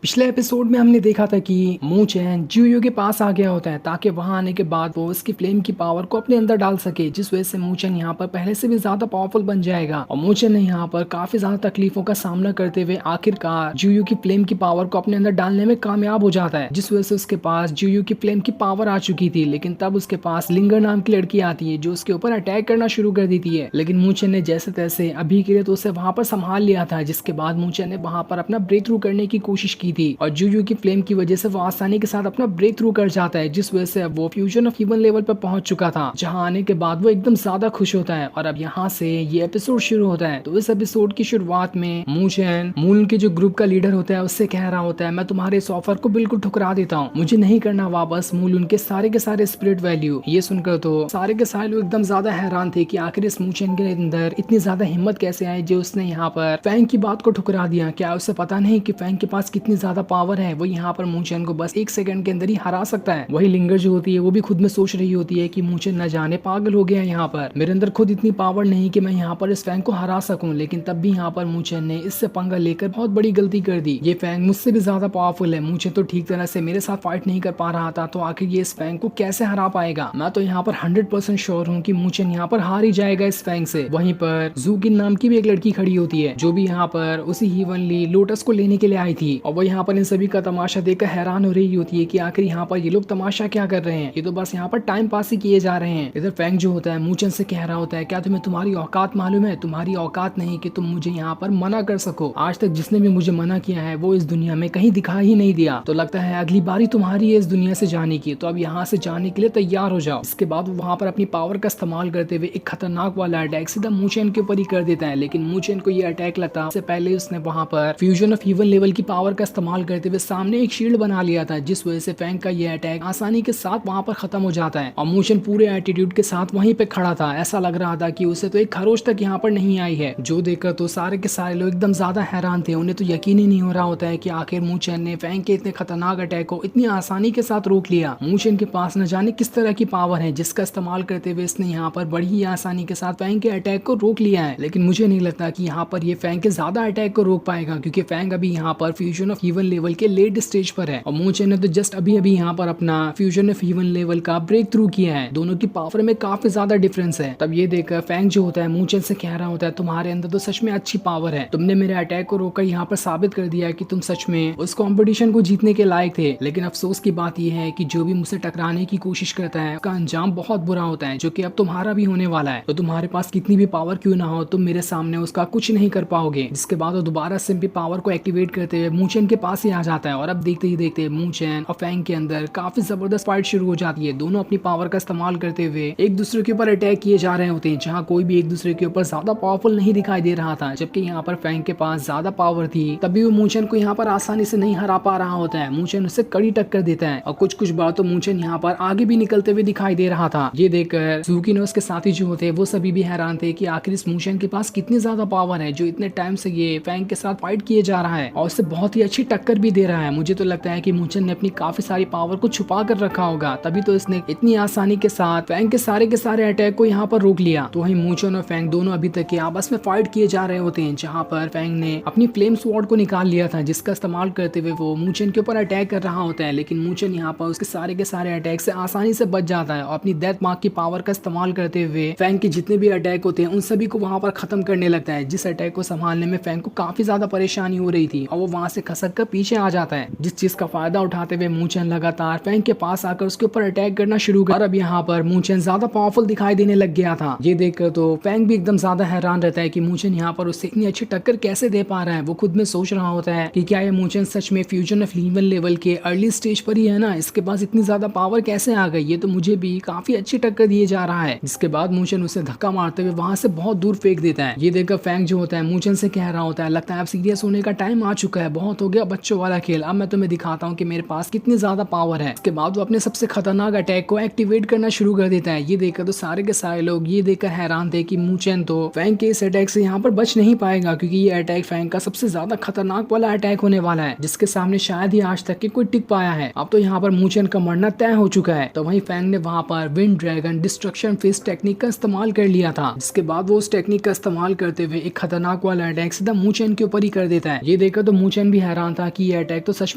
पिछले एपिसोड में हमने देखा था कि मू चैन जियो के पास आ गया होता है ताकि वहां आने के बाद वो उसकी फ्लेम की पावर को अपने अंदर डाल सके, जिस वजह से मू चैन यहाँ पर पहले से भी ज्यादा पावरफुल बन जाएगा। और मू चैन ने यहाँ पर काफी ज्यादा तकलीफों का सामना करते हुए आखिरकार जियो की फ्लेम की पावर को अपने अंदर डालने में कामयाब हो जाता है, जिस वजह से उसके पास जियो की फ्लेम की पावर आ चुकी थी। लेकिन तब उसके पास लिंगर नाम की लड़की आती है जो उसके ऊपर अटैक करना शुरू कर देती है। लेकिन मू चैन ने जैसे तैसे अभी के लिए तो उसे वहां पर संभाल लिया था, जिसके बाद मू चैन ने वहां पर अपना ब्रेक थ्रू करने की कोशिश की थी और जियो की फ्लेम की वजह से वो आसानी के साथ अपना ब्रेक थ्रू कर जाता है, जिस वजह से अब वो फ्यूजन ऑफ ह्यूमन लेवल पर पहुंच चुका था, जहां आने के बाद वो एकदम ज्यादा खुश होता है। और अब यहाँ से ये एपिसोड शुरू होता है। तो इस एपिसोड की शुरुआत में मू चैन मूल के जो ग्रुप का लीडर होता है उससे कह रहा होता है, मैं तुम्हारे इस ऑफर को बिल्कुल ठुकरा देता हूँ, मुझे नहीं करना वापस मूल उनके सारे के सारे स्पिरिट वैल्यू। ये सुनकर तो सारे के सारे लोग एकदम ज्यादा हैरान थे कि आखिर इस मू चैन के अंदर इतनी ज्यादा हिम्मत कैसे आई जो उसने यहाँ पर फैंग की बात को ठुकरा दिया। क्या उसे पता नहीं कि फैंग के पास कितनी ज्यादा पावर है, वो यहाँ पर मू चैन को बस एक सेकंड के अंदर ही हरा सकता है। वही लिंगर जो होती है वो भी खुद में सोच रही होती है कि मू चैन न जाने पागल हो गया, यहाँ पर मेरे अंदर खुद इतनी पावर नहीं कि मैं यहाँ पर इस फैंग को हरा सकूं। लेकिन तब भी यहाँ पर मू चैन ने इससे पंगा लेकर बहुत बड़ी गलती कर दी। ये फैंग मुझसे भी ज्यादा पावरफुल है, मू चैन तो ठीक तरह से मेरे साथ फाइट नहीं कर पा रहा था, तो आखिर ये इस फैंग को कैसे हरा पाएगा। मैं तो यहाँ पर 100% श्योर हूँ कि मू चैन यहाँ पर हार ही जाएगा इस फैंग से। वहीं पर जूकिन नाम की भी एक लड़की खड़ी होती है जो भी यहाँ पर उसी हीवनली लोटस को लेने के लिए आई थी, और वो यहाँ पर इन सभी का तमाशा देखकर हैरान हो रही होती है कि आखिर यहाँ पर ये लोग तमाशा क्या कर रहे हैं, ये तो बस यहाँ पर टाइम पास ही किए जा रहे हैं। इधर फैंग जो होता है मू चैन से कह रहा होता है, क्या तुम्हें तुम्हारी औकात मालूम है? तुम्हारी औकात नहीं कि तुम मुझे यहाँ पर मना कर सको। आज तक जिसने भी मुझे मना किया है वो इस दुनिया में कहीं दिखाई ही नहीं दिया, तो लगता है अगली बारी तुम्हारी है इस दुनिया से जाने की, तो अब यहाँ से जाने के लिए तैयार हो जाओ। इसके बाद वो वहाँ पर अपनी पावर का इस्तेमाल करते हुए एक खतरनाक वाला अटैक सीधा मू चैन के ऊपर ही कर देता है। लेकिन मू चैन को ये अटैक लगता से पहले उसने वहाँ पर फ्यूजन ऑफ ह्यूमन लेवल की पावर का इस्तेमाल करते हुए सामने एक शील्ड बना लिया था, जिस वजह से फैंग का ये अटैक आसानी के साथ वहां पर खत्म हो जाता है। और मू चैन पूरे एटीट्यूड के साथ वहीं पे खड़ा था, ऐसा लग रहा था कि उसे तो एक खरोच तक यहाँ पर नहीं आई है, जो देखकर तो सारे के सारे लोग एकदम ज्यादा हैरान थे। उन्हें तो यकीन ही नहीं हो रहा होता है कि आखिर मू चैन ने फैंग के इतने खतरनाक अटैक को इतनी आसानी के साथ रोक लिया। मू चैन के पास न जाने किस तरह की पावर है जिसका इस्तेमाल करते हुए इसने यहाँ पर बड़ी ही आसानी के साथ फैंग के अटैक को रोक लिया है। लेकिन मुझे नहीं लगता कि यहाँ पर ये फैंग के ज्यादा अटैक को रोक पाएगा, क्योंकि फैंग अभी यहाँ पर फ्यूजन ऑफ ह्यूमन लेवल के लेट स्टेज पर है और मू चैन ने तो जस्ट अभी यहाँ पर अपना फ्यूजन ऑफ ह्यूमन लेवल का ब्रेक थ्रू किया है। दोनों की पावर में काफी ज्यादा डिफरेंस है। तब ये देखकर फैंग जो होता है मू चैन से कह रहा होता है, तुम्हारे अंदर तो सच में अच्छी पावर है, तुमने मेरे अटैक को रोककर यहाँ पर साबित कर दिया कि तुम सच में उस कंपटीशन को जीतने के लायक थे। लेकिन अफसोस की बात यह है कि जो भी मुझसे टकराने की कोशिश करता है उसका अंजाम बहुत बुरा होता है, जो कि अब तुम्हारा भी होने वाला है। तो तुम्हारे पास कितनी भी पावर क्यों ना हो, तुम मेरे सामने उसका कुछ नहीं कर पाओगे। जिसके बाद वो दोबारा सिंपली पावर को एक्टिवेट करते हुए मू चैन के पास ही आ जाता है। और अब देखते ही देखते मू चैन और फैंग के अंदर काफी जबरदस्त फाइट शुरू हो जाती है। दोनों अपनी पावर का इस्तेमाल करते हुए एक दूसरे के ऊपर अटैक किए जा रहे होते हैं, जहां कोई भी एक दूसरे के ऊपर ज्यादा पावरफुल नहीं दिखाई दे रहा था। जबकि यहाँ पर फैंग के पास ज्यादा पावर थी, तभी वो मू चैन को यहाँ पर आसानी से नहीं हरा पा रहा होता है। मू चैन उससे कड़ी टक्कर देता है और कुछ बार तो मू चैन यहाँ पर आगे भी निकलते हुए दिखाई दे रहा था। ये देखकर ज़ूकिन और उसके साथी जो होते वो सभी भी हैरान थे कि आखिर इस मू चैन के पास कितनी ज्यादा पावर है जो इतने टाइम से ये फैंग के साथ फाइट किए जा रहा है और उससे बहुत ही अच्छी टक्कर भी दे रहा है। मुझे तो लगता है कि मू चैन ने अपनी काफी सारी पावर को छुपा कर रखा होगा, तभी तो इसने इतनी आसानी के साथ फैंग के सारे अटैक को यहाँ पर रोक लिया। तो वहीं मू चैन और फैंग दोनों अभी तक के आपस में फाइट किए जा रहे होते हैं, जहाँ पर फैंग ने अपनी फ्लेम स्वॉर्ड को निकाल लिया था, जिसका इस्तेमाल करते हुए वो मू चैन के ऊपर अटैक कर रहा होता है। लेकिन मू चैन यहाँ पर उसके सारे के सारे अटैक से आसानी से बच जाता है और अपनी डेथ मार्क की पावर का इस्तेमाल करते हुए फैंग के जितने भी अटैक होते हैं उन सभी को वहां पर खत्म करने लगता है। जिस अटैक को संभालने में फैंग को काफी ज्यादा परेशानी हो रही थी और वो वहां से खसक कर पीछे आ जाता है, जिस चीज का फायदा उठाते हुए मू चैन लगातार फैंग के पास आकर उसके ऊपर अटैक करना शुरू कर। और अब यहाँ पर मू चैन ज्यादा पावरफुल दिखाई देने लग गया था। ये देखकर तो फैंग भी एकदम ज्यादा हैरान रहता है कि मू चैन यहाँ पर उससे इतनी अच्छी टक्कर कैसे दे पा रहा है। वो खुद में सोच रहा होता है कि क्या ये मू चैन सच में फ्यूजन ऑफ ह्यूमन लेवल के अर्ली स्टेज पर ही है ना, इसके पास इतनी ज्यादा पावर कैसे आ गई, ये तो मुझे भी काफी अच्छी टक्कर दिए जा रहा है। जिसके बाद मू चैन उसे धक्का मारते हुए वहां से बहुत दूर फेंक देता है। ये देखकर फैंग जो होता है मू चैन से कह रहा होता है, लगता है अब सीरियस होने का टाइम आ चुका है, बहुत हो गया बच्चों वाला खेल, अब मैं तुम्हें दिखाता हूँ कि मेरे पास कितनी ज्यादा पावर है। इसके बाद वो अपने सबसे खतरनाक अटैक को एक्टिवेट करना शुरू कर देता है। ये देखकर तो सारे के सारे लोग ये देखकर हैरान थे कि मू चैन तो फैंग के इस अटैक से यहाँ पर बच नहीं पाएगा, क्योंकि ये अटैक फैंग का सबसे ज्यादा खतरनाक वाला अटैक होने वाला है, जिसके सामने शायद ही आज तक के कोई टिक पाया है। अब तो यहाँ पर मू चैन का मरना तय हो चुका है। तो वहीं फैंग ने वहां पर wind dragon destruction fist technique का इस्तेमाल कर लिया था, जिसके बाद वो उस टेक्निक का इस्तेमाल करते हुए एक खतरनाक वाला अटैक सीधा मू चैन के ऊपर ही कर देता है। ये देखकर तो मू चैन भी हैरान हैरान था कि ये अटैक तो सच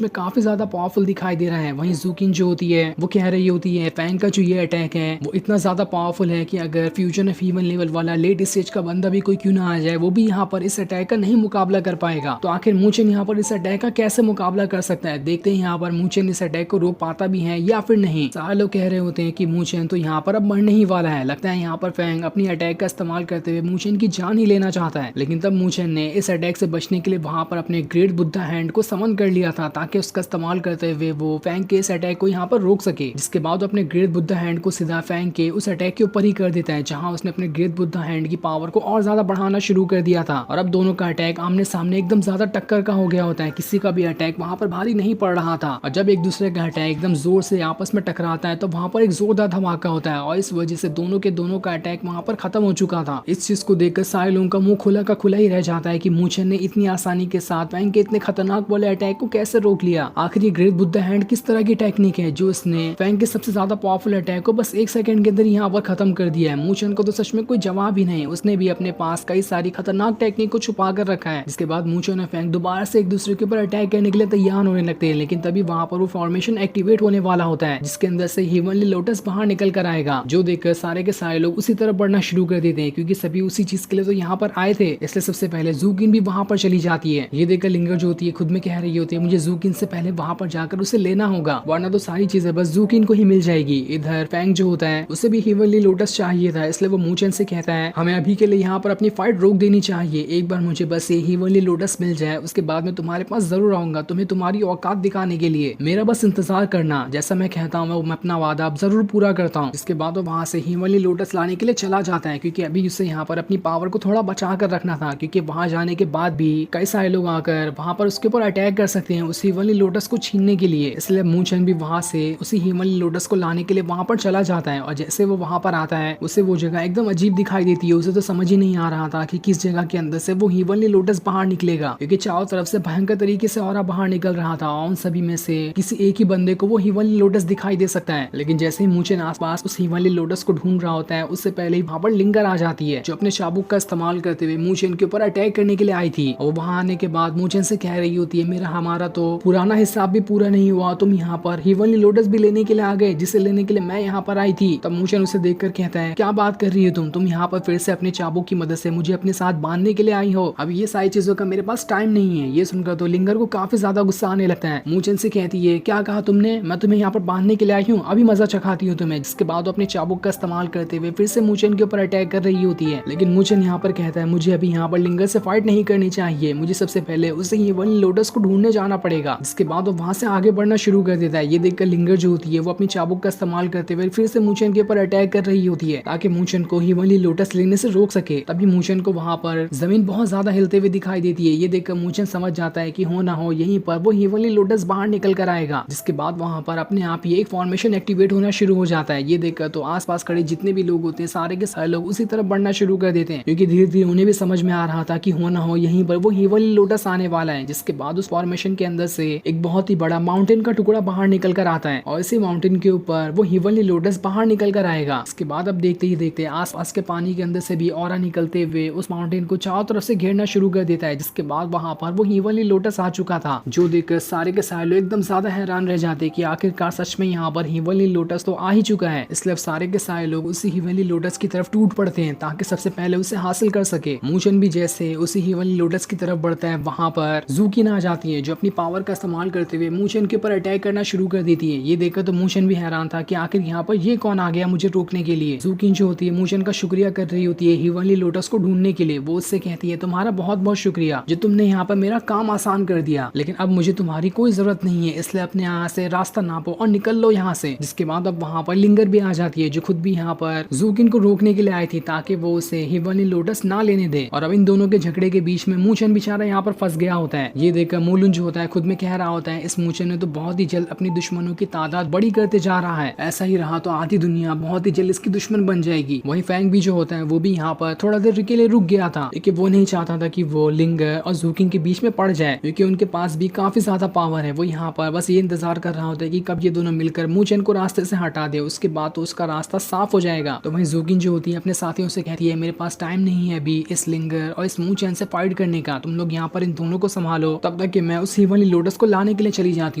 में काफी ज्यादा पावरफुल दिखाई दे रहा है। वहीं जूकिन जो होती है वो कह रही होती है फैंग का जो ये अटैक है वो इतना ज्यादा पावरफुल है कि अगर फ्यूजन ऑफ ह्यूमन लेवल वाला लेट स्टेज का बंदा भी कोई क्यों ना आ जाए वो भी यहाँ पर इस अटैक का नहीं मुकाबला कर पाएगा। तो आखिर मूचेन यहाँ पर इस अटैक का कैसे मुकाबला कर सकता है, देखते हैं यहाँ पर मूचेन इस अटैक को रोक पाता भी है या फिर नहीं। सारे लोग कह रहे होते हैं कि मूचेन तो यहाँ पर अब मरने ही वाला है। लगता है यहाँ पर फैंग अपनी अटैक का इस्तेमाल करते हुए मूचेन की जान ही लेना चाहता है। लेकिन तब मूचेन ने इस अटैक से बचने के लिए वहां पर अपने ग्रेट बुद्धा हैंड को समन कर लिया था ताकि उसका इस्तेमाल करते हुए वो फैंग के इस अटैक को यहाँ पर रोक सके। जिसके बाद अपने ग्रेट बुद्धा हैंड को सीधा फैंग के उस अटैक के ऊपर ही कर देता है जहां उसने अपने ग्रेट बुद्धा हैंड की पावर को और ज्यादा बढ़ाना शुरू कर दिया था। और अब दोनों का अटैक आमने सामने एकदम ज्यादा टक्कर का हो गया होता है, किसी का भी अटैक वहां पर भारी नहीं पड़ रहा था। और जब एक दूसरे का अटैक एकदम जोर से आपस में टकराता है तो वहां पर एक जोरदार धमाका होता है और इस वजह से दोनों का अटैक वहां पर खत्म हो चुका था। इस चीज को देखकर सारे लोगों का मुंह खुला का खुला ही रह जाता है कि मूचेन ने इतनी आसानी के साथ फैंग के इतने खतरनाक वाले अटैक को कैसे रोक लिया। आखिर ये ग्रेट बुद्धा हैंड किस तरह की टेक्निक है जो इसने फैंग के सबसे ज्यादा पावरफुल अटैक को बस 1 सेकंड के अंदर यहाँ पर खत्म कर दिया है। मूचेन को तो सच में कोई जवाब ही नहीं, उसने भी अपने पास कई सारी खतरनाक टेक्निक को छुपा कर रखा है। जिसके बाद मूचेन और फैंग दोबारा से एक दूसरे के ऊपर अटैक करने के लिए तैयार होने लगते हैं। लेकिन तभी वहां पर वो फॉर्मेशन एक्टिवेट होने वाला होता है जिसके अंदर से हेवनली लोटस बाहर निकल कर आएगा, जो देखकर सारे के सारे लोग उसी तरफ बढ़ना शुरू कर देते हैं क्योंकि सभी उसी चीज के लिए तो यहाँ पर आए थे। इसलिए सबसे पहले जूकिन भी वहां पर चली जाती है। ये देखकर लिंगर जो होती है खुद में कह रही होती है मुझे जूकिन से पहले वहां पर जाकर उसे लेना होगा वरना तो सारी चीजें बस जूकिन को ही मिल जाएगी। इधर फैंग जो होता है उसे भी हेवनली लोटस चाहिए था, इसलिए वो मूचेन से कहता है हमें अभी के लिए यहाँ पर अपनी फाइट रोक देनी चाहिए, एक बार मुझे बस ये हेवनली लोटस मिल जाए उसके बाद मैं तुम्हारे पास जरूर आऊंगा तुम्हें तुम्हारी औकात दिखाने के लिए, मेरा बस इंतजार करना, जैसा मैं कहता हूँ मैं अपना वादा अब जरूर पूरा करता हूँ। इसके बाद वो वहां से हेवनली लोटस लाने के लिए चला जाता है क्योंकि अभी उसे यहाँ पर अपनी पावर को थोड़ा बचा कर रखना था क्योंकि वहां जाने के बाद भी कई सारे लोग आकर वहां पर उसके ऊपर अटैक कर सकते हैं उस हेवनली लोटस को छीनने के लिए। इसलिए मूचेन भी वहां से उसी हेवनली लोटस को लाने के लिए वहां पर चला जाता है और जैसे वो वहां पर आता है उसे वो जगह एकदम अजीब दिखाई देती है। उसे तो समझ ही नहीं आ रहा था कि किस जगह के अंदर से वो हेवनली लोटस बाहर निकलेगा क्योंकि चारों तरफ से भयंकर तरीके से ऑरा बाहर निकल रहा था और उन सभी में से किसी एक ही बंदे को वो हेवनली लोटस दिखाई दे सकता है। लेकिन जैसे ही मूचेन आसपास उस हेवनली लोटस को ढूंढ रहा होता है उससे पहले ही वहां पर लिंगर आ जाती है जो अपने चाबुक का इस्तेमाल करते हुए मूचेन के ऊपर अटैक करने के लिए आई थी। और वहां आने के बाद मूचेन से कह रही होती है हमारा तो पुराना हिसाब भी पूरा नहीं हुआ, तुम यहाँ पर हेवनली लोटस भी लेने के लिए आ गए जिसे लेने के लिए मैं यहाँ पर आई थी। तब मूचेन उसे देखकर कहता है क्या बात कर रही हो तुम यहाँ पर फिर से अपने चाबुक की मदद से मुझे अपने साथ बांधने के लिए आई हो, अब ये सारी चीजों का मेरे पास टाइम नहीं है। ये सुनकर तो लिंगर को काफी ज्यादा गुस्सा आने लगता है। मूचेन से कहती है क्या कहा तुमने, मैं तुम्हें यहाँ पर बांधने के लिए आई हूँ, अभी मजा चखाती हूँ तुम्हें। जिसके बाद अपने चाबुक का इस्तेमाल करते हुए फिर से मूचेन के ऊपर अटैक कर रही होती है। लेकिन मूचेन यहाँ पर कहता है मुझे अभी यहाँ पर लिंगर से फाइट नहीं करनी चाहिए, मुझे सबसे पहले उसे हेवनली लोटस को ढूंढने जाना पड़ेगा। जिसके बाद वो वहां से आगे बढ़ना शुरू कर देता है। ये देखकर लिंगर जो होती है वो अपनी चाबुक का इस्तेमाल करते हुए फिर से मूचेन के ऊपर अटैक कर रही होती है ताकि मूचेन को हेवनली लोटस लेने से रोक सके। तभी मूचेन को वहां पर जमीन बहुत ज्यादा हिलते हुए दिखाई देती है। ये देखकर मूचेन समझ जाता है कि हो ना हो यहीं पर वो हेवनली लोटस बाहर निकल कर आएगा। जिसके बाद वहां पर अपने आप ही एक फॉर्मेशन एक्टिवेट होना शुरू हो जाता है। ये देखकर तो आसपास खड़े जितने भी लोग होते हैं सारे के सारे लोग उसी तरफ बढ़ना शुरू कर देते हैं क्योंकि धीरे धीरे उन्हें भी समझ में आ रहा था कि हो ना हो यहीं पर वो हेवनली लोटस आने वाला है। जिसके बाद उस फॉर्मेशन के अंदर से एक बहुत ही बड़ा माउंटेन का टुकड़ा बाहर निकल कर आता है और इसी माउंटेन के ऊपर वो हेवनली लोटस बाहर निकल कर आएगा। इसके बाद अब देखते ही देखते आसपास के पानी के अंदर से भी ऑरा निकलते हुए उस माउंटेन को चारों तरफ से घेरना शुरू कर देता है। जिसके बाद वहां पर वो हेवनली लोटस आ चुका था जो देखकर सारे के सारे लोग एकदम ज्यादा हैरान रह जाते कि आखिरकार सच में यहाँ पर हेवनली लोटस तो आ ही चुका है। इसलिए अब सारे के सारे लोग उसी हेवनली लोटस की तरफ टूट पड़ते हैं ताकि सबसे पहले उसे हासिल कर सके। मूचेन भी जैसे उसी हेवनली लोटस की तरफ बढ़ता है वहां पर जूकिन आ जाती है जो अपनी पावर का इस्तेमाल करते हुए मूचेन के ऊपर अटैक करना शुरू कर देती है। ये देखकर तो मूचेन भी हैरान था कि आखिर यहाँ पर ये कौन आ गया मुझे रोकने के लिए। जूकिन जो होती है मूचेन का शुक्रिया कर रही होती है हेवनली लोटस को ढूंढने के लिए। वो उससे कहती है तुम्हारा बहुत बहुत शुक्रिया जो तुमने यहाँ पर मेरा काम आसान कर दिया, लेकिन अब मुझे तुम्हारी कोई जरूरत नहीं है, इसलिए अपने यहाँ से रास्ता नापो और निकल लो यहाँ से। जिसके बाद अब वहाँ पर लिंगर भी आ जाती है जो खुद भी यहाँ पर जूकिन को रोकने के लिए आई थी ताकि वो उसे हेवनली लोटस ना लेने दे। और अब इन दोनों के झगड़े के बीच में मूचेन बेचारा यहाँ पर फंस गया होता है। ये देखकर मूलुन जो होता है खुद में कह रहा होता है इस मूचेन ने तो बहुत ही जल्द अपनी दुश्मनों की तादाद बड़ी करते जा रहा है, ऐसा ही रहा तो आधी दुनिया बहुत ही जल्द इसकी दुश्मन बन जाएगी। वहीं फैंग भी जो होता है वो भी यहाँ पर थोड़ा देर के लिए रुक गया था क्योंकि वो नहीं चाहता था कि वो लिंगर और जूकिन के बीच में पड़ जाए क्योंकि उनके पास भी काफी ज्यादा पावर है। वो यहाँ पर बस ये इंतजार कर रहा होता है कि कब ये दोनों मिलकर मूचेन को रास्ते से हटा दे, उसके बाद तो उसका रास्ता साफ हो जाएगा। तो वहीं जूकिन जो होती है अपने साथियों से कहती है मेरे पास टाइम नहीं है अभी इस लिंगर और इस मूचेन से फाइट करने का, तुम लोग यहाँ पर इन दोनों को संभालो, तब तक हालांकि मैं उस हेवनली लोटस को लाने के लिए चली जाती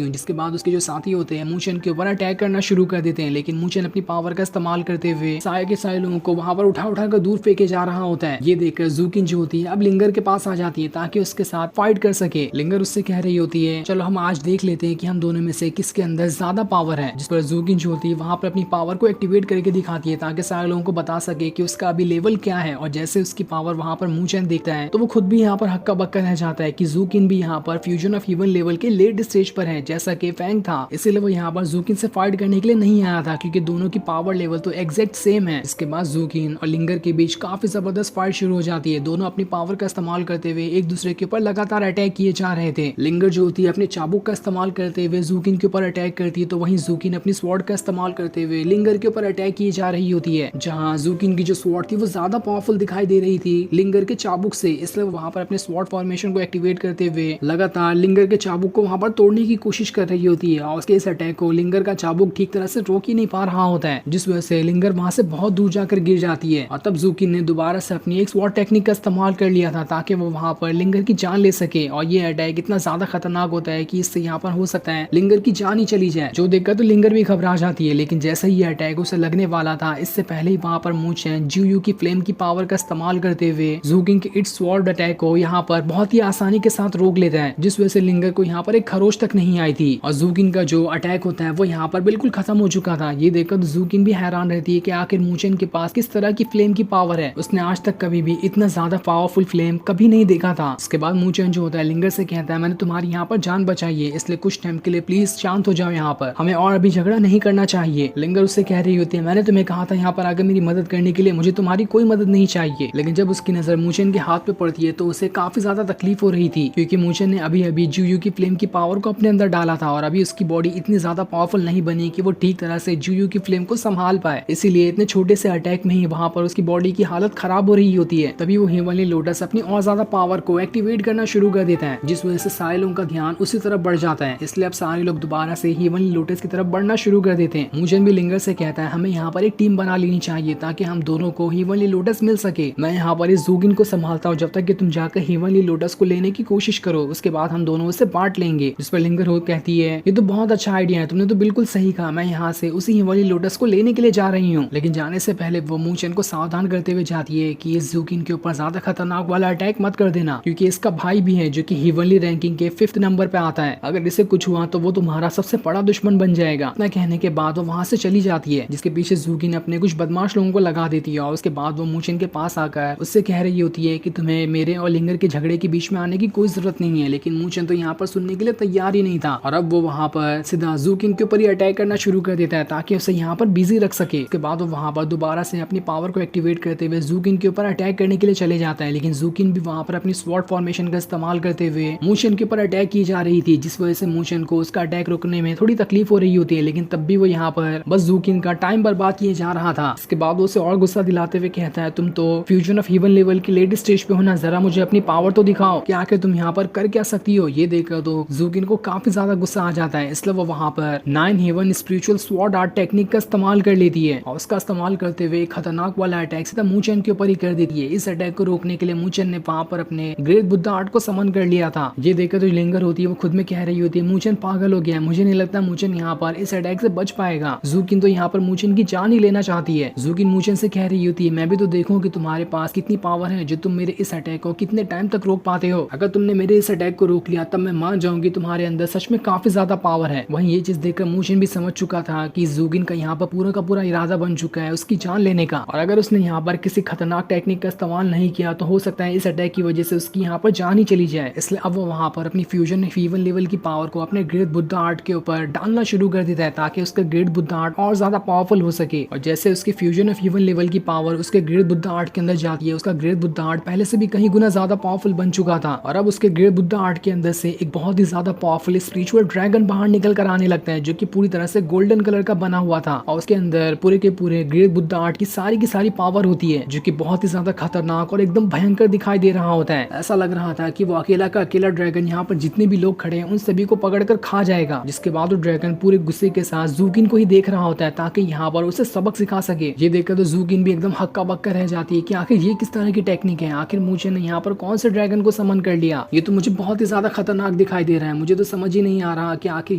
हूँ, जिसके बाद उसके जो साथी होते हैं मूचेन के ऊपर अटैक करना शुरू कर देते हैं। लेकिन मूचेन अपनी पावर का इस्तेमाल करते हुए सारे के सारे लोगों को वहां पर उठा उठा कर दूर फेंके जा रहा होता है। ये देखकर जूकिन जो होती है अब लिंगर के पास आ जाती है ताकि उसके साथ फाइट कर सके। लिंगर उससे कह रही होती है चलो हम आज देख लेते हैं कि हम दोनों में से किसके अंदर ज्यादा पावर है, जिस पर जूकिन जो होती है वहां पर अपनी पावर को एक्टिवेट करके दिखाती है ताकि सारे लोगों को बता सके कि उसका अभी लेवल क्या है। और जैसे उसकी पावर वहां पर मूचेन देखता है तो वो खुद भी यहाँ पर हक्का बक्का रह जाता है कि जूकिन भी यहाँ पर फ्यूजन ऑफ ह्यूमन लेवल के लेट स्टेज पर है जैसा कि फैंग था। इसीलिए वो यहाँ पर जूकिन से फाइट करने के लिए नहीं आया था क्योंकि दोनों की पावर लेवल तो एग्जैक्ट सेम है। इसके बाद जूकिन और लिंगर के बीच काफी जबरदस्त फाइट शुरू हो जाती है। दोनों अपनी पावर का इस्तेमाल करते हुए एक दूसरे के ऊपर लगातार अटैक किए जा रहे थे। लिंगर जो होती है अपने चाबुक का इस्तेमाल करते हुए जूकिन के ऊपर अटैक करती है, तो वहीं जूकिन अपनी स्वॉर्ड का इस्तेमाल करते हुए लिंगर के ऊपर अटैक की जा रही होती है। जहां जूकिन की जो स्वॉर्ड थी वो ज्यादा पावरफुल दिखाई दे रही थी लिंगर के चाबुक से, इसलिए वहां पर अपने स्वॉर्ड फॉर्मेशन को एक्टिवेट करते हुए लगातार लिंगर के चाबुक को वहां पर तोड़ने की कोशिश कर रही होती है। और उसके इस अटैक को लिंगर का चाबुक ठीक तरह से रोक ही नहीं पा रहा होता है, जिस वजह से लिंगर वहां से बहुत दूर जाकर गिर जाती है। और तब जूकिन ने दोबारा से अपनी एक स्वॉर्ड टेक्निक का इस्तेमाल कर लिया था ताकि वो वहां पर लिंगर की जान ले सके। और ये अटैक इतना ज्यादा खतरनाक होता है कि इससे यहाँ पर हो सकता है लिंगर की जान ही चली जाए, जो देखकर तो लिंगर भी घबरा जाती है। लेकिन जैसे ही ये अटैक उसे लगने वाला था, इससे पहले ही वहां पर मूचेन ज्यूयू की फ्लेम की पावर का इस्तेमाल करते हुए जूकिन के इट्स स्वॉर्ड अटैक को यहाँ पर बहुत ही आसानी के साथ रोक लेता है, जिस वजह से लिंगर को यहाँ पर एक खरोच तक नहीं आई थी। और जूकिन का जो अटैक होता है वो यहाँ पर बिल्कुल खत्म हो चुका था। ये देखकर जूकिन भी हैरान रहती है कि आखिर मूचेन के पास किस तरह की फ्लेम की पावर है। उसने आज तक कभी भी इतना ज्यादा पावरफुल फ्लेम कभी नहीं देखा था। इसके बाद मूचेन जो होता है लिंगर से कहता है मैंने तुम्हारी यहाँ पर जान बचाई है, इसलिए कुछ टाइम के लिए प्लीज शांत हो जाओ, यहाँ पर हमें और अभी झगड़ा नहीं करना चाहिए। लिंगर उससे कह रही होती है मैंने तुम्हें कहा था यहाँ पर आकर मेरी मदद करने के लिए, मुझे तुम्हारी कोई मदद नहीं चाहिए। लेकिन जब उसकी नजर मूचेन के हाथ पे पड़ती है तो उसे काफी ज्यादा तकलीफ हो रही थी क्योंकि मूचेन ने अभी अभी ज्यूयू की फ्लेम की पावर को अपने अंदर डाला था और अभी उसकी बॉडी इतनी ज्यादा पावरफुल नहीं बनी कि वो ठीक तरह से ज्यूयू की फ्लेम को संभाल पाए। इसीलिए इतने छोटे से अटैक में ही वहां पर उसकी बॉडी की हालत खराब हो रही होती है। तभी वो हेवनली लोटस अपनी और ज्यादा पावर को एक्टिवेट करना शुरू कर देता है, जिस वजह से सारे लोगों का ध्यान उसी तरफ बढ़ जाता है। इसलिए अब सारे लोग दोबारा से हेवनली लोटस की तरफ बढ़ना शुरू कर देते हैं। मूचेन भी लिंगर से कहता है हमें यहाँ पर एक टीम बना लेनी चाहिए ताकि हम दोनों को हेवनली लोटस मिल सके। मैं यहाँ पर इस जूकिन को संभालता हूँ जब तक कि तुम जाकर हेवनली लोटस को लेने की कोशिश करो, उसके बाद हम दोनों उसे बांट लेंगे। जिस पर लिंगर हो कहती है ये तो बहुत अच्छा आइडिया है, तुमने तो बिल्कुल सही कहा, मैं यहाँ से उसी हेवनली लोटस को लेने के लिए जा रही हूँ। लेकिन जाने से पहले वो मूचेन को सावधान करते हुए जाती है कि इस जूकिन के ऊपर ज्यादा खतरनाक वाला अटैक मत कर देना क्योंकि इसका भाई भी है जो कि हेवनली रैंकिंग के 5th नंबर पे आता है। अगर इसे कुछ हुआ तो वो तुम्हारा सबसे बड़ा दुश्मन बन जाएगा। इतना कहने के बाद वो वहां से चली जाती है, जिसके पीछे जूकिन अपने कुछ बदमाश लोगों को लगा देती है। और उसके बाद वो मूचेन के पास आकर उससे कह रही होती है कि तुम्हें मेरे और लिंगर के झगड़े के बीच में आने की कोई जरूरत नहीं है। लेकिन मूचेन तो यहाँ पर सुनने के लिए तैयार ही नहीं था और अब वो वहां पर सीधा जूकिन के ऊपर ही अटैक करना शुरू कर देता है ताकि उसे यहाँ पर बिजी रख सके। उसके बाद वो वहां पर दोबारा से अपनी पावर को एक्टिवेट करते हुए जूकिन के ऊपर अटैक करने के लिए चले जाता है। लेकिन जूकिन भी वहां पर अपनी स्वॉर्ड फॉर्मेशन का इस्तेमाल करते हुए मूचेन के ऊपर अटैक की जा रही थी, जिस वजह से मूचेन को उसका अटैक रोकने में थोड़ी तकलीफ हो रही होती है। लेकिन तब भी वो यहाँ पर बस जूकिन का टाइम बर्बाद किए जा रहा था। इसके बाद उसे और गुस्सा दिलाते हुए कहता है तुम तो फ्यूजन ऑफ ह्यूमन लेवल की लेट स्टेज पे हो ना, जरा मुझे अपनी पावर तो दिखाओ कि आखिर तुम यहाँ पर कर क्या सकती हो। ये देखकर तो जूकिन को काफी ज्यादा गुस्सा आ जाता है, इसलिए वो वहां पर 9 heaven spiritual sword art technique का इस्तेमाल कर लेती है और उसका इस्तेमाल करते हुए खतरनाक वाला अटैक सीधा मूचेन के ऊपर ही कर देती है। इस अटैक को रोकने के लिए मूचेन ने वहां पर अपने ग्रेट बुद्धा आर्ट को समन कर लिया था। ये देखकर तो लिंगर होती है वो खुद में कह रही होती है मूचेन पागल हो गया, मुझे नहीं लगता मूचेन यहाँ पर इस अटैक से बच पाएगा। जूकिन तो यहाँ पर मूचेन की जान ही लेना चाहती है। जूकिन मूचेन से कह रही होती है मैं भी तो देखूं कि तुम्हारे पास कितनी पावर है जो तुम मेरे इस अटैक को कितने टाइम तक रोक पाते हो। अगर तुमने मेरे इस अटैक को रोक लिया तब मैं मान जाऊंगी तुम्हारे अंदर सच में काफी ज्यादा पावर है। वहीं ये चीज देखकर मूचेन भी समझ चुका था कि जूकिन का यहाँ पर पूरा का पूरा इरादा बन चुका है उसकी जान लेने का, और अगर उसने यहाँ पर किसी खतरनाक टेक्निक का इस्तेमाल नहीं किया तो हो सकता है इस अटैक की वजह से उसकी यहाँ पर जान ही चली जाए। इसलिए अब वो वहाँ पर अपनी फ्यूजन फीवन लेवल की पावर को अपने ग्रेट बुद्धा आर्ट के ऊपर डालना शुरू कर देता है ताकि उसका ग्रेट बुद्धा आर्ट और ज्यादा पावरफुल हो सके। और जैसे उसकी फ्यूजन ऑफ ह्यूमन लेवल की पावर उसके ग्रेट बुद्धा आर्ट के अंदर जाती है, उसका ग्रेट बुद्धा आर्ट पहले से भी कहीं गुना ज्यादा पावरफुल बन चुका था और अब उसके ग्रेट बुद्धा आर्ट के अंदर से एक बहुत ही ज्यादा पावरफुल स्पिरिचुअल ड्रैगन बाहर निकल कर आने लगता है जो कि पूरी तरह से गोल्डन कलर का बना हुआ था और उसके अंदर पूरे के पूरे ग्रेट बुद्धा आर्ट की सारी पावर होती है जो कि बहुत ही ज्यादा खतरनाक और एकदम भयंकर दिखाई दे रहा होता है। ऐसा लग रहा था कि वो अकेला का अकेला ड्रैगन यहाँ पर जितने भी लोग खड़े हैं उन सभी को पकड़कर खा जाएगा। जिसके बाद वो ड्रैगन पूरे गुस्से के साथ जूकिन को ही देख रहा होता है ताकि यहाँ पर उसे सबक सिखा सके। ये देखकर तो जूकिन भी एकदम हक्का बक्का रह जाती है कि आखिर ये किस तरह की टेक्निक है, आखिर मूचेन ने यहाँ पर कौन से ड्रैगन को समन कर लिया, ये तो मुझे बहुत बहुत ही ज्यादा खतरनाक दिखाई दे रहा है। मुझे तो समझ ही नहीं आ रहा कि आखिर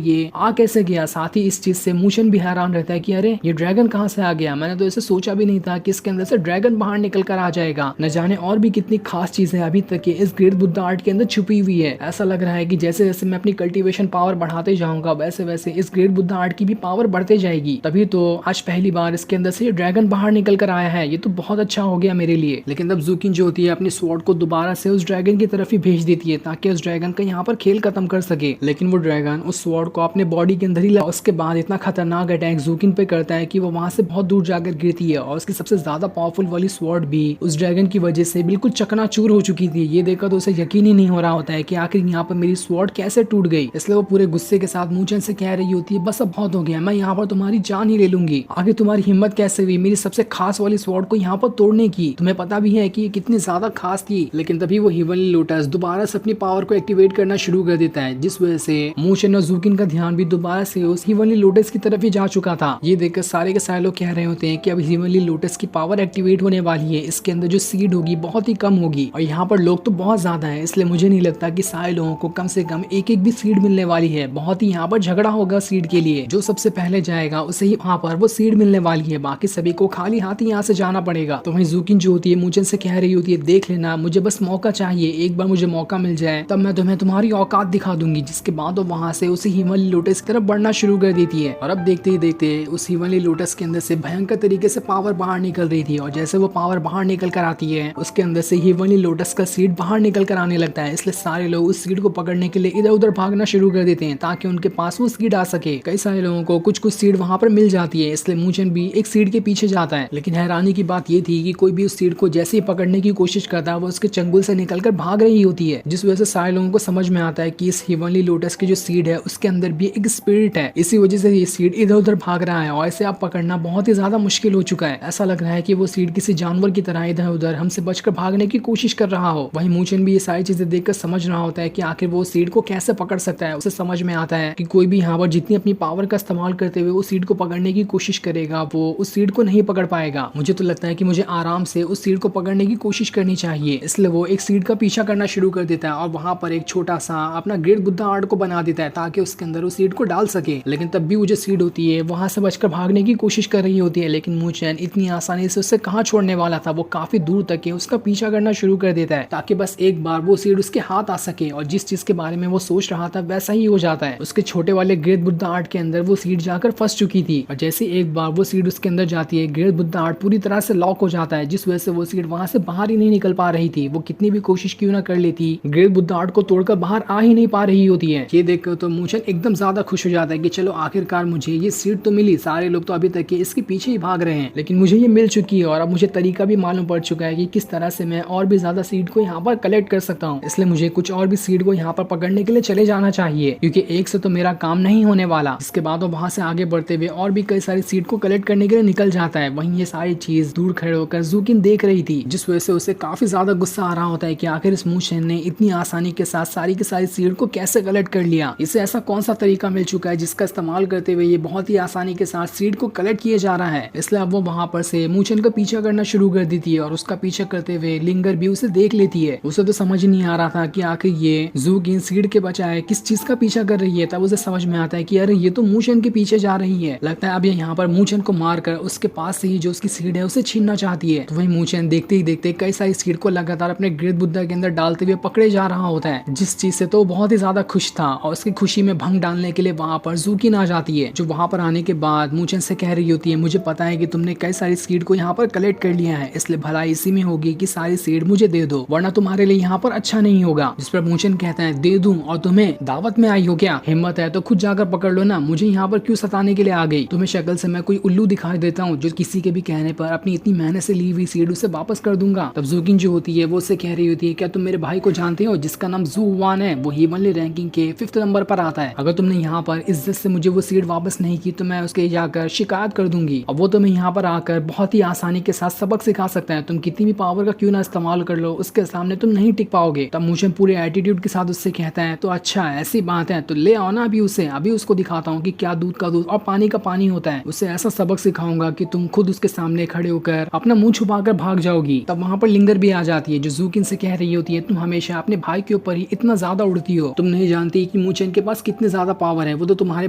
ये आ कैसे गया। साथ ही इस चीज से मूचन भी हैरान रहता है कि अरे ये ड्रैगन कहाँ से आ गया, मैंने तो ऐसे सोचा भी नहीं था कि इसके अंदर से ड्रैगन बाहर निकल कर आ जाएगा। न जाने और भी कितनी खास चीजें अभी तक इस ग्रेट बुद्धा आर्ट के अंदर छुपी हुई है। ऐसा लग रहा है कि जैसे जैसे मैं अपनी कल्टीवेशन पावर बढ़ाते जाऊंगा वैसे वैसे इस ग्रेट बुद्धा आर्ट की भी पावर बढ़ते जाएगी। तभी तो आज पहली बार इसके अंदर से ड्रैगन बाहर निकल कर आया है। ये तो बहुत अच्छा हो गया मेरे लिए। लेकिन तब ज़ूकिन जो होती है अपनी स्वॉर्ड को दोबारा से उस ड्रैगन की तरफ ही भेज देती है ताकि उस ड्रैगन का यहाँ पर खेल खत्म कर सके। लेकिन वो ड्रैगन उस स्वॉर्ड को अपने बॉडी के अंदर ही ला, उसके बाद इतना खतरनाक अटैक ज़ूकिन पे करता है कि वो वहां से बहुत दूर जाकर गिरती है और उसकी सबसे ज्यादा पावरफुल वाली स्वॉर्ड भी उस ड्रैगन की वजह से बिल्कुल चकनाचूर हो चुकी थी। ये देखकर तो उसे यकीन ही नहीं हो रहा होता है कि आखिर यहाँ पर मेरी स्वॉर्ड कैसे टूट गई। इसलिए वो पूरे गुस्से के साथ मूचन से कह रही होती है बस अब बहुत हो गया, मैं यहाँ पर तुम्हारी जान ही ले लूंगी। आगे तुम्हारी हिम्मत कैसे हुई मेरी सबसे खास वाली स्वॉर्ड को यहाँ पर तोड़ने की? तुम्हें पता भी है कि ये कितनी ज्यादा खास थी। लेकिन तभी वो हेवनली लोटस दोबारा से अपनी पावर को एक्टिवेट करना शुरू कर देता है, जिस वजह से मूचन और ज़ूकिन का ध्यान भी दोबारा से उस हेवनली लोटस की तरफ ही जा चुका था। ये देखकर सारे के सारे लोग कह रहे होते हैं कि अब हेवनली लोटस की पावर एक्टिवेट होने वाली है, इसके अंदर जो सीड होगी बहुत ही कम होगी और यहाँ पर लोग तो बहुत ज्यादा है, इसलिए मुझे नहीं लगता कि सारे लोगों को कम से कम एक एक भी सीड मिलने वाली है। बहुत ही यहाँ पर झगड़ा होगा सीड के लिए, जो सबसे पहले जाएगा उसे ही वहाँ पर वो सीड मिलने वाली है, बाकी सभी को खाली हाथ ही यहाँ से जाना पड़ेगा। तो वहीं ज़ूकिन जो होती है मूचन से कह रही होती है देख लेना, मुझे बस मौका चाहिए, एक बार मुझे मौका मिल जाए तब मैं तुम्हें तुम्हारी औकात दिखा दूंगी। जिसके बाद वो वहाँ से उसी हेवनली लोटस की तरफ बढ़ना शुरू कर देती है और अब देखते ही देखते उस हेवनली लोटस के अंदर से भयंकर तरीके से पावर बाहर निकल रही थी और जैसे वो पावर बाहर निकल कर आती है उसके अंदर से हेवनली लोटस का सीड बाहर निकल कर आने लगता है। इसलिए सारे लोग उस सीड को पकड़ने के लिए इधर उधर भागना शुरू कर देते हैं ताकि उनके पास वो सीड आ सके। कई सारे लोगों को कुछ कुछ सीड वहाँ पर मिल जाती है, इसलिए मूचन भी एक सीड के पीछे जाता है। लेकिन हैरानी की बात ये थी कि कोई भी उस सीड को जैसे ही पकड़ने की कोशिश करता है वो उसके चंगुल से निकलकर भाग रही होती है, जिस वजह से सारे लोगों को समझ में आता है कि इस हेवनली लोटस की जो सीड है उसके अंदर भी एक स्पिरिट है, इसी वजह से ये सीड इधर उधर भाग रहा है और इसे आप पकड़ना बहुत ही ज्यादा मुश्किल हो चुका है। ऐसा लग रहा है कि वो सीड किसी जानवर की तरह इधर उधर हमसे बचकर भागने की कोशिश कर रहा हो। वहीं मूचन भी ये सारी चीजें देखकर समझ रहा होता है कि आखिर वो सीड को कैसे पकड़ सकता है। उसे समझ में आता है कि कोई भी यहाँ पर जितनी अपनी पावर का इस्तेमाल करते हुए उस सीड को पकड़ने की कोशिश करेगा वो उस सीड को नहीं पकड़ पाएगा। मुझे तो लगता है कि मुझे आराम से उस सीड को पकड़ने की कोशिश करनी चाहिए, इसलिए वो एक सीड का पीछा करना शुरू कर देता है और वहां पर एक छोटा सा अपना ग्रेट बुद्धा आर्ट को बना देता है ताकि उसके अंदर उस सीड को डाल सके। लेकिन तब भी वो जो सीड होती है वहां से बचकर भागने की कोशिश कर रही होती है, लेकिन मूचन इतनी आसानी से उससे कहाँ छोड़ने वाला था। वो काफी दूर तक के उसका पीछा करना शुरू कर देता है ताकि बस एक बार वो सीड उसके हाथ आ सके और जिस चीज के बारे में वो सोच रहा था वैसा ही हो जाता है। उसके छोटे वाले ग्रेट बुद्धा आर्ट के अंदर वो सीड जाकर फंस चुकी थी और जैसे एक बार वो सीड उसके अंदर जाती है ग्रेट बुद्धा आर्ट पूरी तरह से लॉक हो जाता है, जिस वजह से वो सीड वहां से बाहर ही नहीं निकल पा रही थी। वो कितनी भी कोशिश क्यों ना कर लेती ग्रेट बुद्धा आर्ट को तोड़कर बाहर आ ही नहीं पा रही होती है। ये देखकर तो मूचन एकदम ज्यादा खुश हो जाता है कि चलो आखिरकार मुझे ये सीड तो मिली। सारे लोग तो अभी तक इसके पीछे ही भाग रहे हैं लेकिन मुझे ये मिल चुकी है और अब मुझे तरीका भी मालूम पड़ चुका है कि किस तरह से मैं और भी ज्यादा सीड को यहाँ पर कलेक्ट कर सकता हूँ। इसलिए मुझे कुछ और भी सीड को यहाँ पर पकड़ने के लिए चले जाना चाहिए क्योंकि एक से तो मेरा काम नहीं होने वाला। इसके बाद वो वहां से आगे बढ़ते हुए और भी कई सारी सीड को कलेक्ट करने के लिए निकल जाता है। वहीं ये सारी चीज दूर खड़े होकर ज़ूकिन देख रही थी, जिस वजह से उसे काफी ज्यादा गुस्सा आ रहा होता है कि आखिर इस मूचन ने इतनी आसानी के साथ सारी की सारी सीड को कैसे कलेक्ट कर लिया। इसे ऐसा कौन सा तरीका मिल चुका है जिसका इस्तेमाल करते हुए ये बहुत ही आसानी के साथ सीड को कलेक्ट किए जा रहा है। इसलिए अब वो वहां पर से मूचन का पीछा करना शुरू कर देती है और उसका पीछा करते हुए लिंगर भी उसे देख लेती है। उसे तो समझ नहीं आ रहा था कि आखिर ये ज़ूकिन सीड के बजाय किस चीज का पीछा कर रही है। तब उसे समझ में आता है कि अरे ये तो मूचन के पीछे जा रही है। लगता है अब ये यहाँ पर मूचन को मारकर उसके पास से ही जो उसकी सीड है उसे छीनना चाहती है। तो वही मूचन देखते ही देखते कई सारी सीड को लगातार अपने ग्रेट बुद्धा के अंदर डालते हुए पकड़े जा रहा होता है, जिस चीज से तो बहुत ही ज्यादा खुश था और उसकी खुशी में भंग डालने के लिए वहां पर ज़ूकिन आ जाती है, जो वहां पर आने के बाद मूचन से कह रही होती है मुझे पता है कि तुमने कई सारी सीड को यहाँ पर कलेक्ट कर लिया है, इसलिए भलाई इसी में होगी कि सारी सीड मुझे दे दो वरना तुम्हारे लिए यहाँ पर अच्छा नहीं होगा। जिस पर मूचन कहता है दे दूं और तुम्हें दावत में आई हो क्या? हिम्मत है तो खुद जाकर पकड़ लो ना, मुझे यहाँ पर क्यों सताने के लिए आ गई? तुम्हें शक्ल से मैं कोई उल्लू दिखाई देता हूँ जो किसी के भी कहने पर अपनी इतनी मेहनत से ली हुई सीड उसे वापस कर दूंगा। तब ज़ूकिन जो होती है वो उससे कह रही होती है क्या तुम मेरे भाई को जानते हो जिसका नाम ज़ू वान है? वो हेवनली रैंकिंग के 5th नंबर पर आता है। अगर तुमने यहाँ पर इज्जत से मुझे वो सीड वापस नहीं की तो मैं उसके जाकर शिकायत कर दूंगी और वो तुम्हें यहाँ पर आकर बहुत ही आसानी के साथ सबक सिखा सकता है। तुम कितनी भी पावर का क्यों ना इस्तेमाल कर लो उसके सामने तुम नहीं टिक पाओगे। तब मूचन पूरे एटीट्यूड के साथ उससे कहता है तो अच्छा ऐसी बात है तो ले आओ ना अभी उसे, अभी उसको दिखाता हूँ कि क्या दूध का दूध और पानी का पानी होता है। उसे ऐसा सबक सिखाऊंगा कि तुम खुद उसके सामने खड़े होकर अपना मुंह छुपाकर भाग जाओगी। तब वहां पर लिंगर भी आ जाती है जो ज़ूकिन से कह रही होती है तुम हमेशा अपने भाई के ऊपर ऊपर ही इतना ज्यादा उड़ती हो। तुम नहीं जानती कि मूचेन के पास कितने ज्यादा पावर है, वो तो तुम्हारे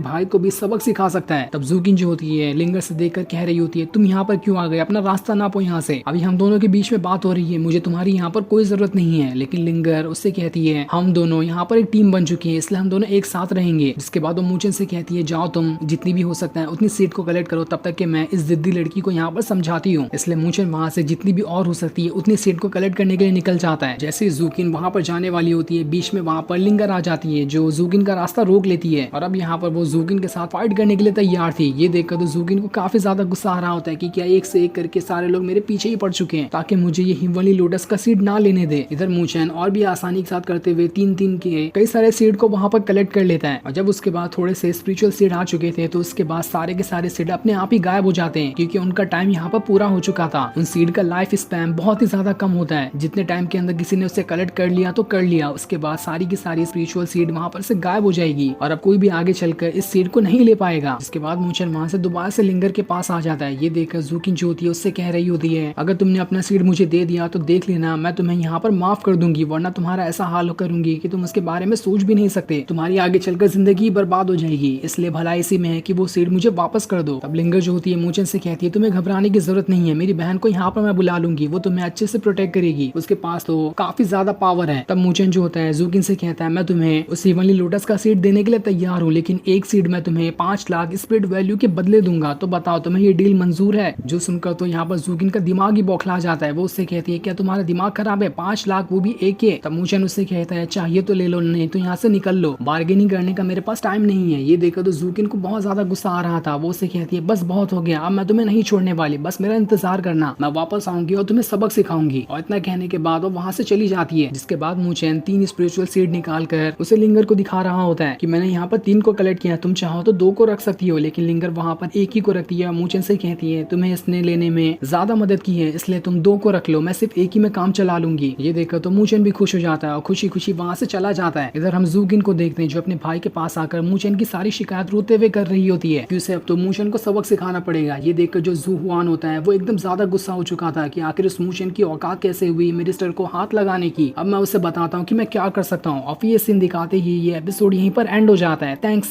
भाई को भी सबक सिखा सकता है। तब जूकिन जो होती है लिंगर से देखकर कह रही होती है, तुम यहाँ पर क्यों आ गए, अपना रास्ता नापो यहाँ से, अभी हम दोनों के बीच में बात हो रही है, मुझे तुम्हारी यहाँ पर कोई जरूरत नहीं है। लेकिन लिंगर उससे कहती है, हम दोनों यहाँ पर एक टीम बन चुकी है, इसलिए हम दोनों एक साथ रहेंगे। जिसके बाद वो मूचेन से कहती है, जाओ तुम जितनी भी हो सकता है उतनी सीट को कलेक्ट करो, तब तक कि मैं इस जिद्दी लड़की को यहाँ पर समझाती हूँ। इसलिए मूचेन वहां से जितनी भी और हो सकती है उतनी सीट को कलेक्ट करने के लिए निकल जाता है। जैसे जूकिन वहां पर जाने वाली होती है, बीच में वहां पर लिंगर आ जाती है जो जूकिन का रास्ता रोक लेती है। और अब यहाँ पर वो जूकिन के साथ फाइट करने के लिए तैयार थी। ये देखकर तो जूकिन को काफी ज्यादा गुस्सा आ रहा होता है कि क्या एक से एक करके सारे लोग मेरे पीछे ही पड़ चुके हैं ताकि मुझे ये हिमवली लोटस का सीड ना लेने दे। इधर मूचेन और भी आसानी के साथ करते हुए तीन तीन के कई सारे सीड को वहां पर कलेक्ट कर लेता है। और जब उसके बाद थोड़े से स्पिरिचुअल सीड आ चुके थे तो उसके बाद सारे के सारे सीड अपने आप ही गायब हो जाते हैं, क्योंकि उनका टाइम यहाँ पर पूरा हो चुका था। उन सीड का लाइफ स्पैन बहुत ही ज्यादा कम होता है, जितने टाइम के अंदर किसी ने उसे कलेक्ट कर लिया तो कर लिया, उसके बाद सारी की सारी स्पिरिचुअल सीड वहां पर से गायब हो जाएगी और अब कोई भी आगे चलकर इस सीड को नहीं ले पाएगा। इसके बाद मूचेन वहां से दोबारा से लिंगर के पास आ जाता है। ये देखकर जूकिन जो होती है उससे कह रही होती है, अगर तुमने अपना सीड मुझे दे दिया तो देख लेना मैं तुम्हें यहाँ पर माफ कर दूंगी, वरना तुम्हारा ऐसा हाल करूंगी कि तुम उसके बारे में सोच भी नहीं सकते, तुम्हारी आगे चलकर जिंदगी बर्बाद हो जाएगी, इसलिए भला इसी में है कि वो सीड मुझे वापस कर दो। तब लिंगर जो होती है मूचेन से कहती है, तुम्हें घबराने की जरूरत नहीं है, मेरी बहन को यहाँ पर मैं बुला लूंगी, वो तुम्हें अच्छे से प्रोटेक्ट करेगी, उसके पास तो काफी ज्यादा पावर है। तब मूचेन जो होता है जूकिन से कहता है, मैं तुम्हें उस हेवनली लोटस का सीड देने के लिए तैयार हूँ, लेकिन एक सीड मैं तुम्हें 5 लाख स्पिरिट वैल्यू के बदले दूंगा, तो बताओ तुम्हें ये डील मंजूर है। जो सुनकर तो यहाँ पर जूकिन का दिमाग ही बौखला जाता है। वो उससे कहती है, क्या तुम्हारा दिमाग खराब है, 5 लाख वो भी एक है। तब मूचेन उससे कहता है, चाहिए तो ले लो, नहीं तो यहाँ से निकल लो, बार्गेनिंग करने का मेरे पास टाइम नहीं है। ये देखकर तो जूकिन को बहुत ज्यादा गुस्सा आ रहा था। वो उससे कहती है, बस बहुत हो गया, अब मैं तुम्हें नहीं छोड़ने वाली, बस मेरा इंतजार करना, मैं वापस आऊंगी और तुम्हें सबक सिखाऊंगी। और इतना कहने के बाद वो वहां से चली जाती है। जिसके बाद मूचेन 3 स्पिरिचुअल सीड निकाल कर उसे लिंगर को दिखा रहा होता है कि मैंने यहाँ पर 3 को कलेक्ट किया, तुम चाहो तो 2 को रख सकती हो। लेकिन लिंगर वहां पर एक ही को रखती है। मूचेन से कहती है, तुम्हें इसने लेने में ज्यादा मदद की है, इसलिए तुम 2 को रख लो, मैं सिर्फ एक ही में काम चला लूंगी। ये देखकर तो मूचेन भी खुश हो जाता है और खुशी खुशी वहां से चला जाता है। इधर हम जूकिन को देखते हैं जो अपने भाई के पास आकर मूचेन की सारी शिकायत रोते हुए कर रही होती है कि उसे अब तो मूचेन को सबक सिखाना पड़ेगा। ये देखकर जो जू हुआन होता है वो एकदम ज्यादा गुस्सा हो चुका था कि आखिर उस मूचेन की औकात कैसे हुई मिनिस्टर को हाथ लगाने की। अब मैं उसे बताता हूँ कि मैं क्या कर सकता हूँ। और ये सीन दिखाते ही ये एपिसोड यहीं पर एंड हो जाता है। थैंक्स।